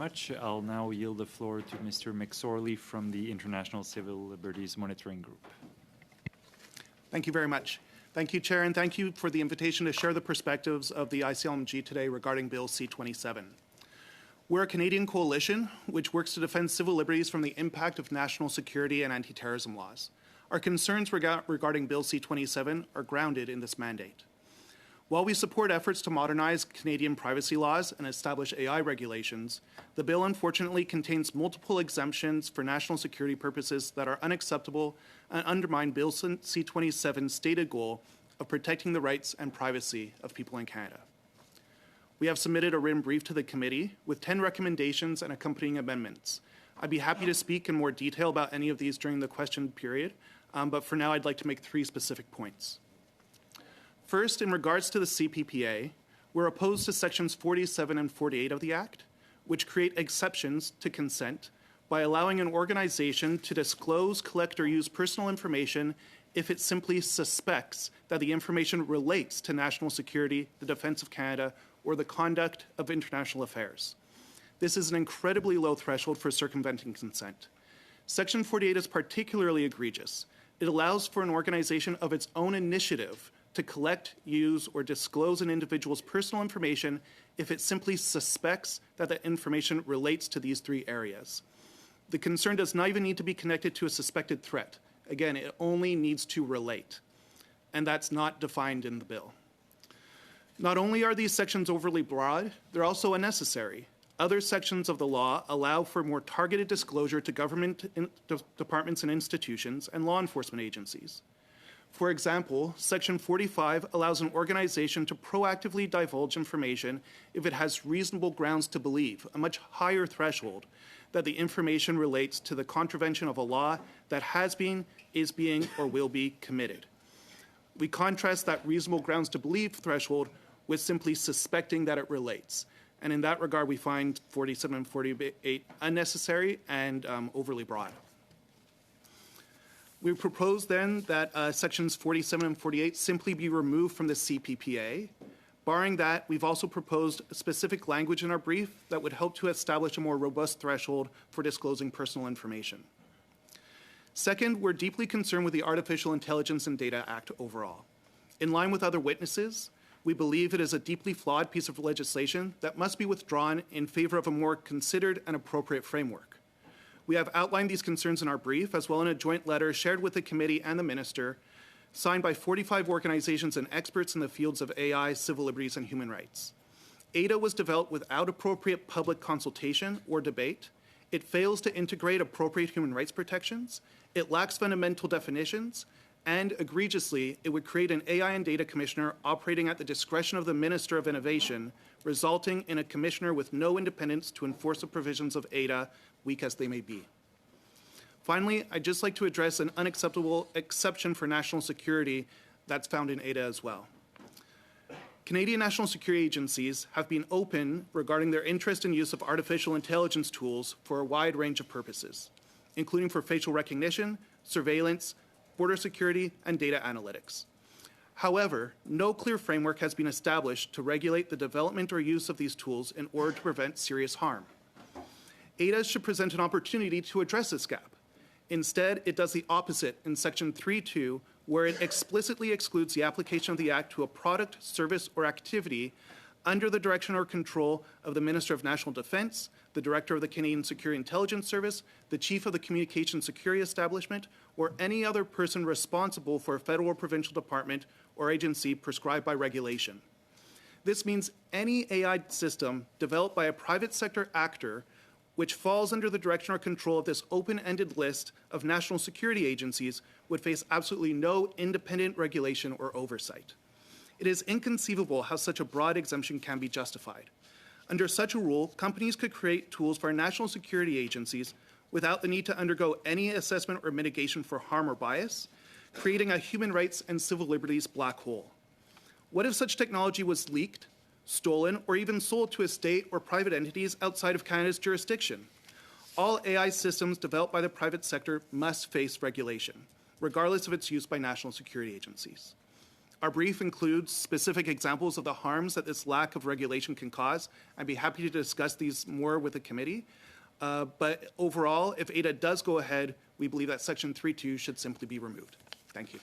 Much. I'll now yield the floor to Mr. McSorley from the International Civil Liberties Monitoring Group. Thank you very much. Thank you, Chair, and thank you for the invitation to share the perspectives of the ICLMG today regarding Bill C-27. We're a Canadian coalition which works to defend civil liberties from the impact of national security and anti-terrorism laws. Our concerns regarding Bill C-27 are grounded in this mandate. While we support efforts to modernize Canadian privacy laws and establish AI regulations, the bill unfortunately contains multiple exemptions for national security purposes that are unacceptable and undermine Bill C-27's stated goal of protecting the rights and privacy of people in Canada. We have submitted a written brief to the committee with 10 recommendations and accompanying amendments. I'd be happy to speak in more detail about any of these during the question period, but for now I'd like to make 3 specific points. First, in regards to the CPPA, we're opposed to Sections 47 and 48 of the Act, which create exceptions to consent by allowing an organization to disclose, collect, or use personal information if it simply suspects that the information relates to national security, the defence of Canada, or the conduct of international affairs. This is an incredibly low threshold for circumventing consent. Section 48 is particularly egregious. It allows for an organization of its own initiative to collect, use, or disclose an individual's personal information if it simply suspects that the information relates to these 3 areas. The concern does not even need to be connected to a suspected threat. Again, it only needs to relate, and that's not defined in the bill. Not only are these sections overly broad, they're also unnecessary. Other sections of the law allow for more targeted disclosure to government departments and institutions and law enforcement agencies. For example, Section 45 allows an organization to proactively divulge information if it has reasonable grounds to believe, a much higher threshold, that the information relates to the contravention of a law that has been, is being, or will be committed. We contrast that reasonable grounds to believe threshold with simply suspecting that it relates. And in that regard, we find 47 and 48 unnecessary and overly broad. We propose then that Sections 47 and 48 simply be removed from the CPPA. Barring that, we've also proposed specific language in our brief that would help to establish a more robust threshold for disclosing personal information. Second, we're deeply concerned with the Artificial Intelligence and Data Act overall. In line with other witnesses, we believe it is a deeply flawed piece of legislation that must be withdrawn in favor of a more considered and appropriate framework. We have outlined these concerns in our brief, as well in a joint letter shared with the committee and the minister, signed by 45 organizations and experts in the fields of AI, civil liberties, and human rights. ADA was developed without appropriate public consultation or debate. It fails to integrate appropriate human rights protections. It lacks fundamental definitions. And egregiously, it would create an AI and data commissioner operating at the discretion of the Minister of Innovation, resulting in a commissioner with no independence to enforce the provisions of ADA, weak as they may be. Finally, I'd just like to address an unacceptable exception for national security that's found in ADA as well. Canadian national security agencies have been open regarding their interest in use of artificial intelligence tools for a wide range of purposes, including for facial recognition, surveillance, border security, and data analytics. However, no clear framework has been established to regulate the development or use of these tools in order to prevent serious harm. ADA should present an opportunity to address this gap. Instead, it does the opposite in Section 3.2, where it explicitly excludes the application of the Act to a product, service, or activity under the direction or control of the Minister of National Defence, the Director of the Canadian Security Intelligence Service, the Chief of the Communications Security Establishment, or any other person responsible for a federal or provincial department or agency prescribed by regulation. This means any AI system developed by a private sector actor which falls under the direction or control of this open-ended list of national security agencies would face absolutely no independent regulation or oversight. It is inconceivable how such a broad exemption can be justified. Under such a rule, companies could create tools for our national security agencies without the need to undergo any assessment or mitigation for harm or bias, creating a human rights and civil liberties black hole. What if such technology was leaked, stolen, or even sold to a state or private entities outside of Canada's jurisdiction? All AI systems developed by the private sector must face regulation, regardless of its use by national security agencies. Our brief includes specific examples of the harms that this lack of regulation can cause. I'd be happy to discuss these more with the committee. But overall, if ADA does go ahead, we believe that Section 3.2 should simply be removed. Thank you.